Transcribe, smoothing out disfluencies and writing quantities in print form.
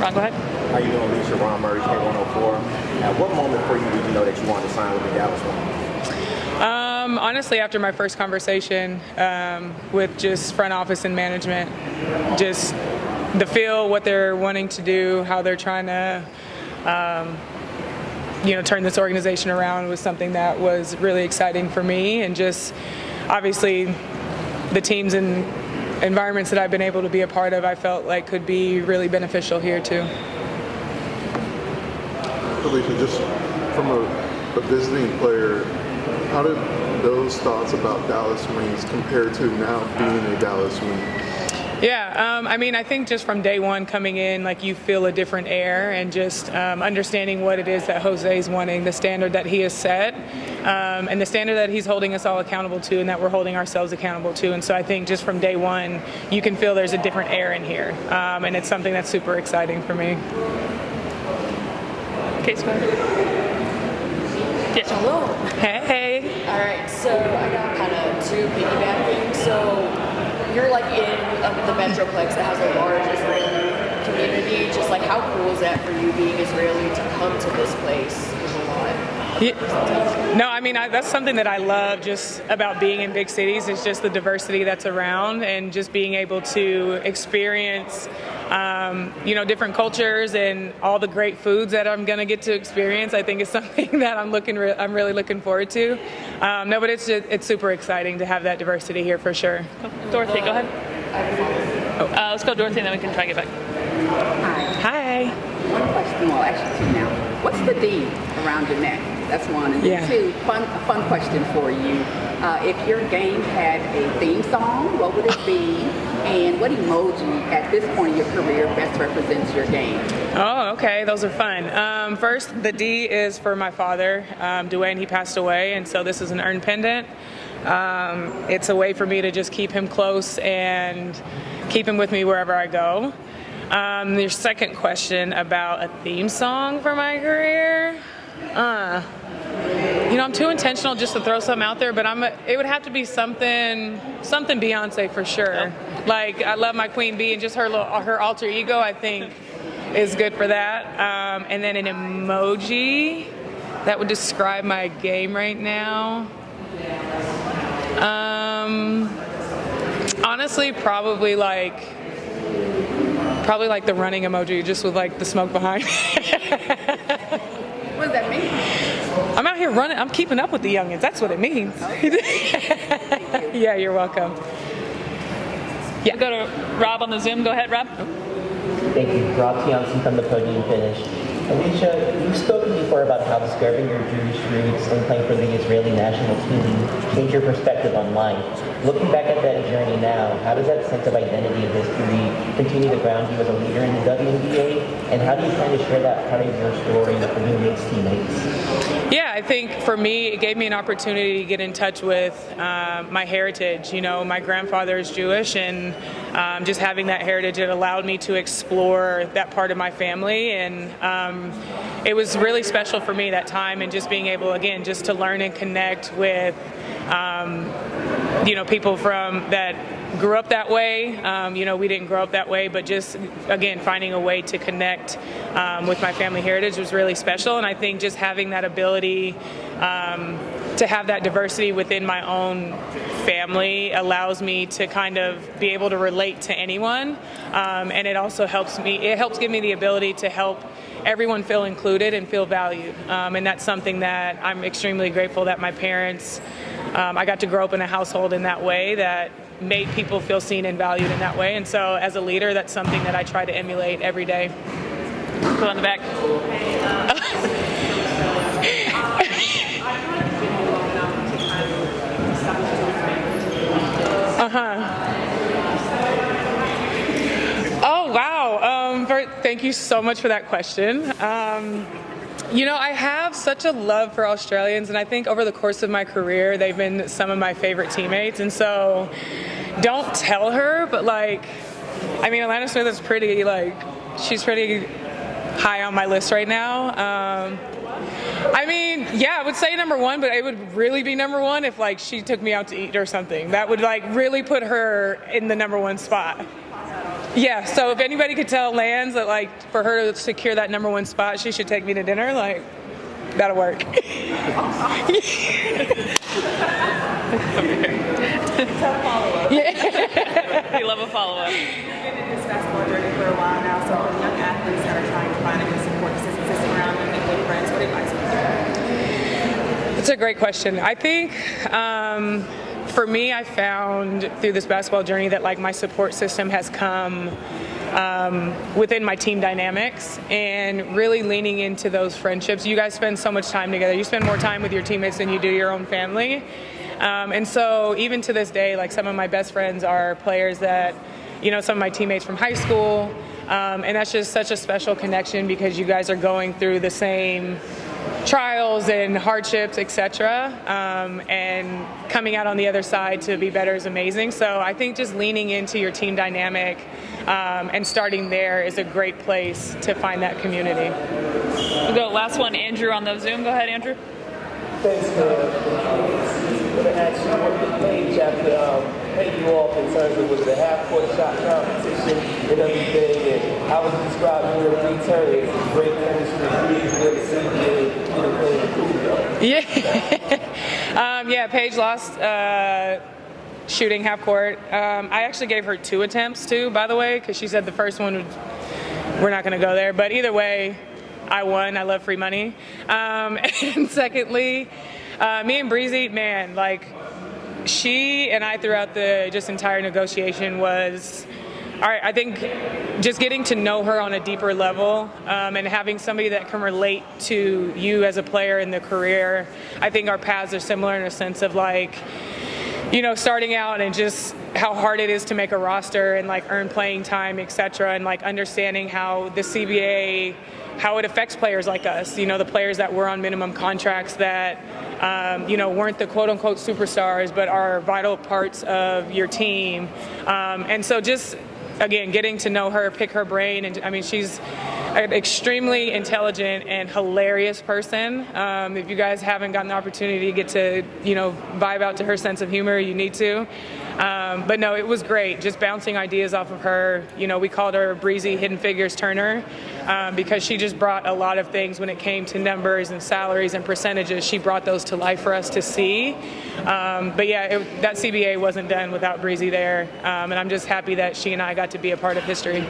Ron, go ahead. How you doing, Alysha? Ron Murray, K104. At what moment for you did you know that you wanted to sign with the Dallas Wings? Honestly, after my first conversation with just front office and management, just the feel, what they're wanting to do, how they're trying to, turn this organization around was something that was really exciting for me. And just obviously the teams and environments that I've been able to be a part of, I felt like could be really beneficial here too. Alysha, just from a visiting player, how did those thoughts about Dallas Wings compare to now being a Dallas Wing? Yeah, I think just from day one coming in, like you feel a different air and just understanding what it is that Jose's wanting, the standard that he has set, and the standard that he's holding us all accountable to and that we're holding ourselves accountable to. And so I think just from day one, you can feel there's a different air in here, and it's something that's super exciting for me. Case, go ahead. Yes. Hello. Hey. All right, so I got kind of two piggybacking. So you're like in the Metroplex that has a large Israeli community. Just like how cool is that for you being Israeli to come to this place? There's a lot. Yeah. No, that's something that I love just about being in big cities is just the diversity that's around and just being able to experience different cultures and all the great foods that I'm going to get to experience. I think is something that I'm really looking forward to. But it's super exciting to have that diversity here for sure. Dorothy, go ahead. Let's go Dorothy and then we can try to get back. Hi. One question, well actually two now. What's the D around your neck? That's one. And then two, a fun question for you. If your game had a theme song, what would it be? And what emoji at this point in your career best represents your game? Oh, okay. Those are fun. First, the D is for my father, Dwayne. He passed away, and so this is an urn pendant. It's a way for me to just keep him close and keep him with me wherever I go. Your second question about a theme song for my career. I'm too intentional just to throw something out there, but it would have to be something Beyonce for sure. Like I love my Queen Bee and just her alter ego, I think is good for that. And then an emoji that would describe my game right now. Honestly, probably like the running emoji, just with like the smoke behind. What does that mean? I'm out here running. I'm keeping up with the youngins. That's what it means. Okay. Yeah, you're welcome. Yeah. We'll go to Rob on the Zoom. Go ahead, Rob. Thank you. Rob Tiansi from the Podium Finish. Alysha, you've spoken before about how discovering your Jewish roots and playing for the Israeli national team changed your perspective on life. Looking back at that journey now, how does that sense of identity and history continue to ground you as a leader in the WNBA? And how do you plan to share that part of your story with the new Knicks teammates? Yeah, I think for me, it gave me an opportunity to get in touch with my heritage. My grandfather is Jewish, and just having that heritage, it allowed me to explore that part of my family. And it was really special for me that time, and just being able, again, just to learn and connect with, people from that grew up that way. We didn't grow up that way, but just, again, finding a way to connect with my family heritage was really special. And I think just having that ability to have that diversity within my own family allows me to kind of be able to relate to anyone. And it also helps give me the ability to help everyone feel included and feel valued. And that's something that I'm extremely grateful that my parents, I got to grow up in a household in that way that made people feel seen and valued in that way. And so as a leader, that's something that I try to emulate every day. Go on the back. Oh, wow. Thank you so much for that question. I have such a love for Australians, and I think over the course of my career, they've been some of my favorite teammates. And so don't tell her, but Alana Smith is pretty, she's pretty high on my list right now. I would say number one, but it would really be number one if she took me out to eat or something. That would really put her in the number one spot. Yeah, so if anybody could tell Lance that, like, for her to secure that #1 spot, she should take me to dinner, like, that'll work. We love a follow-up. You've been in this basketball journey for a while now, so for young athletes that are trying to find a good support system around them and good friends, what advice would you give? It's a great question. I think for me, I found through this basketball journey that, like, my support system has come within my team dynamics and really leaning into those friendships. You guys spend so much time together. You spend more time with your teammates than you do your own family. And so even to this day, like, some of my best friends are players that, you know, some of my teammates from high school. And that's just such a special connection because you guys are going through the same trials and hardships, etc. And coming out on the other side to be better is amazing. So I think just leaning into your team dynamic and starting there is a great place to find that community. We'll go last one, Andrew on the Zoom. Go ahead, Andrew. Thanks for I'm going to ask you what the Paige have to pay you off in terms of the half-court shot competition and everything, and how would you describe your return? It's great chemistry with the CBA, you know, playing the cool though. Yeah, Paige lost shooting half court. I actually gave her 2 attempts too, by the way, because she said the first one we're not going to go there. But either way, I won. I love free money. And secondly, me and Breezy, man, like, she and I throughout the just entire negotiation was, all right, I think just getting to know her on a deeper level and having somebody that can relate to you as a player in the career. I think our paths are similar in a sense of, like, you know, starting out and just how hard it is to make a roster and, like, earn playing time, et cetera, and, like, understanding how the CBA, how it affects players like us, you know, the players that were on minimum contracts that, you know, weren't the quote-unquote superstars but are vital parts of your team. And so just, again, getting to know her, pick her brain, and I mean, she's an extremely intelligent and hilarious person. If you guys haven't gotten the opportunity to get to, you know, vibe out to her sense of humor, you need to. But no, it was great, just bouncing ideas off of her. You know, we called her Breezy Hidden Figures Turner because she just brought a lot of things when it came to numbers and salaries and percentages. She brought those to life for us to see. But yeah, that CBA wasn't done without Breezy there. And I'm just happy that she and I got to be a part of history.